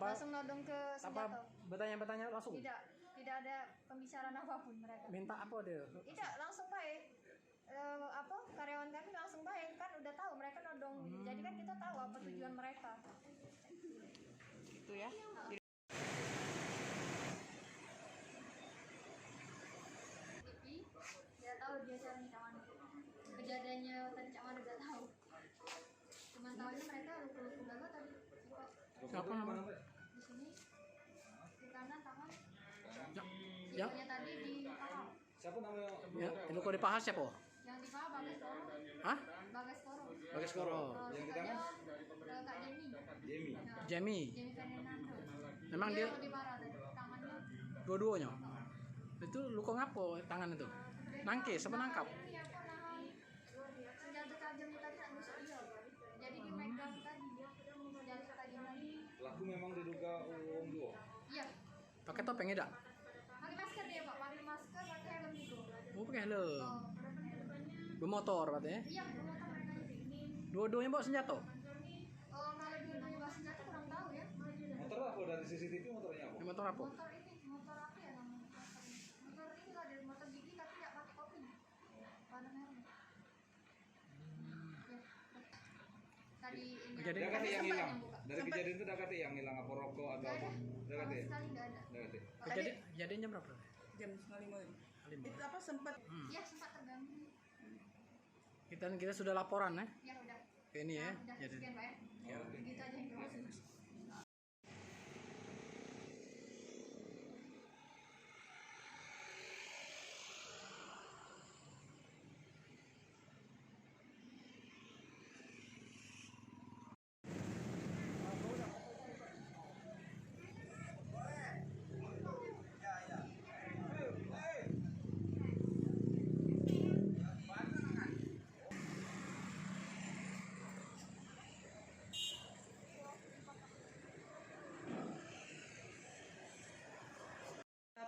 langsung nodong ke senjata. Bertanya langsung? Tidak ada pembicaraan apapun mereka. Minta apa dia? Tidak, langsung baik. Karyawan kami langsung baik, kan udah tahu mereka nodong. Jadi kan kita tahu apa tujuan mereka. Itu ya. Dia tahu dia cara Cak Manda. Kejadiannya tadi Cak Manda gak tahu. Cuman tahunya mereka luka-luka banget tadi. Siapa namanya? Di sini di kanan tangan. Ya. Lukanya tadi di paha. Siapa namanya? Ya, luka di paha siapa? Yang di paha Bagas Koro. Hah? Bagas Koro. Bagas Koro. Yang di tangan? Kak Jamie. Jamie. Jamie Fernando. Memang dia lebih parah tadi tangannya. dua-duanya. Itu luka ngapo tangan itu? Nangkis apa nangkap? Ini apa nahan senjata tajamnya tadi nak nusuk dia. Jadi dimegang tadi senjata tajam tadi. Pelaku memang diduga Wong Duo. Iya. Pakai topeng tidak? Pakai masker dia Pak, pakai masker, pakai helm gitu. Oh, pakai helm. Oh, depannya. Bermotor berarti ya? Iya, bermotor mereka ini. Dua-duanya bawa senjata? Oh, kalau dua-duanya bawa senjata kurang tahu ya. Motor apa dari CCTV motornya apa? Motor apa? Motor ini, motor apa ya namanya? Motor ini lah dari motor gigi tapi tidak pakai kopi. Warna merah. Oke. Tadi ini. Dia kata yang hilang. Dari Sempat. kejadian itu dia kata yang hilang apa rokok atau apa? Dia kata. Sama sekali nggak ada. Dia kata. Kejadiannya berapa? Jam 5. Lima. Itu apa sempat Iya sempat terganggu. Kita sudah laporan ya? Ya udah. Ke ini ya. Udah Jadi sekian Pak ya. Begitu aja informasinya.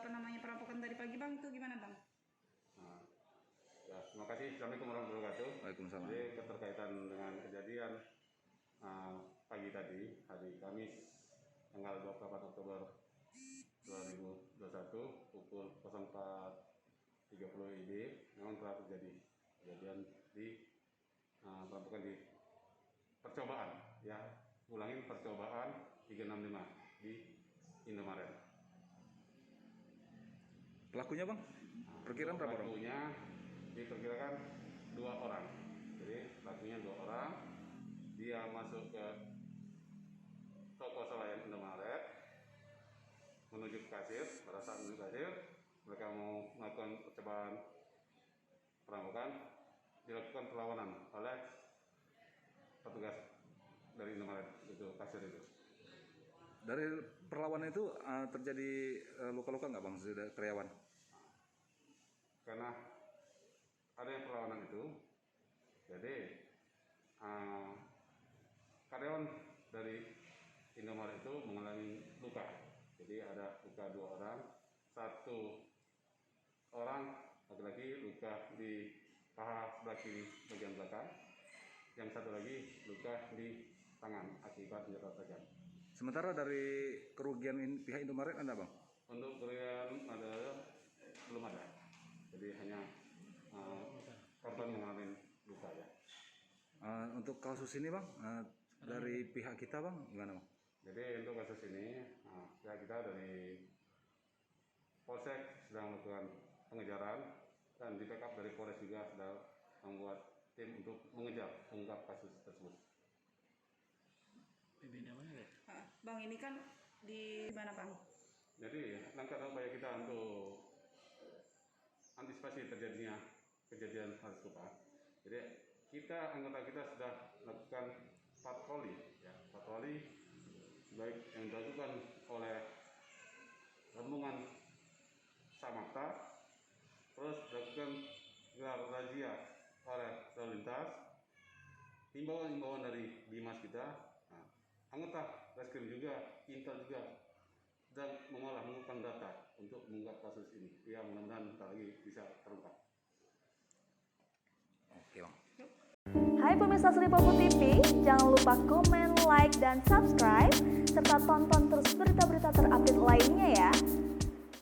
apa namanya perampokan tadi pagi Bang, itu gimana Bang? Ya, terima kasih. Assalamualaikum warahmatullahi wabarakatuh. Waalaikumsalam. Jadi keterkaitan dengan kejadian pagi tadi, hari Kamis, tanggal 24 Oktober 2021, pukul 04.30 WIB, memang telah terjadi kejadian di perampokan di percobaan, ya, ulangin percobaan 365 di Indomaret. Pelakunya bang? Perkiraan berapa orang? Pelakunya diperkirakan 2 orang. Jadi pelakunya 2 orang. Dia masuk ke toko selayan Indomaret, menuju ke kasir. Pada saat menuju kasir, mereka mau melakukan percobaan perampokan, dilakukan perlawanan oleh petugas dari Indomaret itu, kasir itu. Dari perlawanan itu terjadi luka-luka nggak bang, karyawan? Karena ada yang perlawanan itu, jadi karyawan dari Indomaret itu mengalami luka. Jadi ada luka 2 orang, 1 orang laki-laki luka di paha sebelah kiri bagian belakang, yang 1 lagi luka di tangan akibat senjata tajam. Sementara dari kerugian pihak Indomaret ada bang? Untuk kerugian belum ada, jadi hanya korban mengalami luka ya. Untuk kasus ini bang, dari pihak kita bang gimana bang? Jadi untuk kasus ini pihak kita dari Polsek sedang melakukan pengejaran, dan di backup dari Polres juga sedang membuat tim untuk mengejar mengungkap kasus tersebut. Bang, ini kan di mana Bang? Jadi langkah upaya kita untuk antisipasi terjadinya kejadian hal serupa. Jadi anggota kita sudah melakukan patroli, ya, patroli baik yang dilakukan oleh gabungan Samapta, terus dilakukan gelar razia oleh lalu lintas, himbauan dari Dimas kita. Anggota Reskrim juga, Intel juga sedang mengumpulkan data untuk mengungkap kasus ini. Ya, mudah-mudahan bentar lagi bisa terungkap. Oke bang. Hai pemirsa Sri Popo TV, jangan lupa komen, like, dan subscribe, serta tonton terus berita-berita terupdate lainnya ya.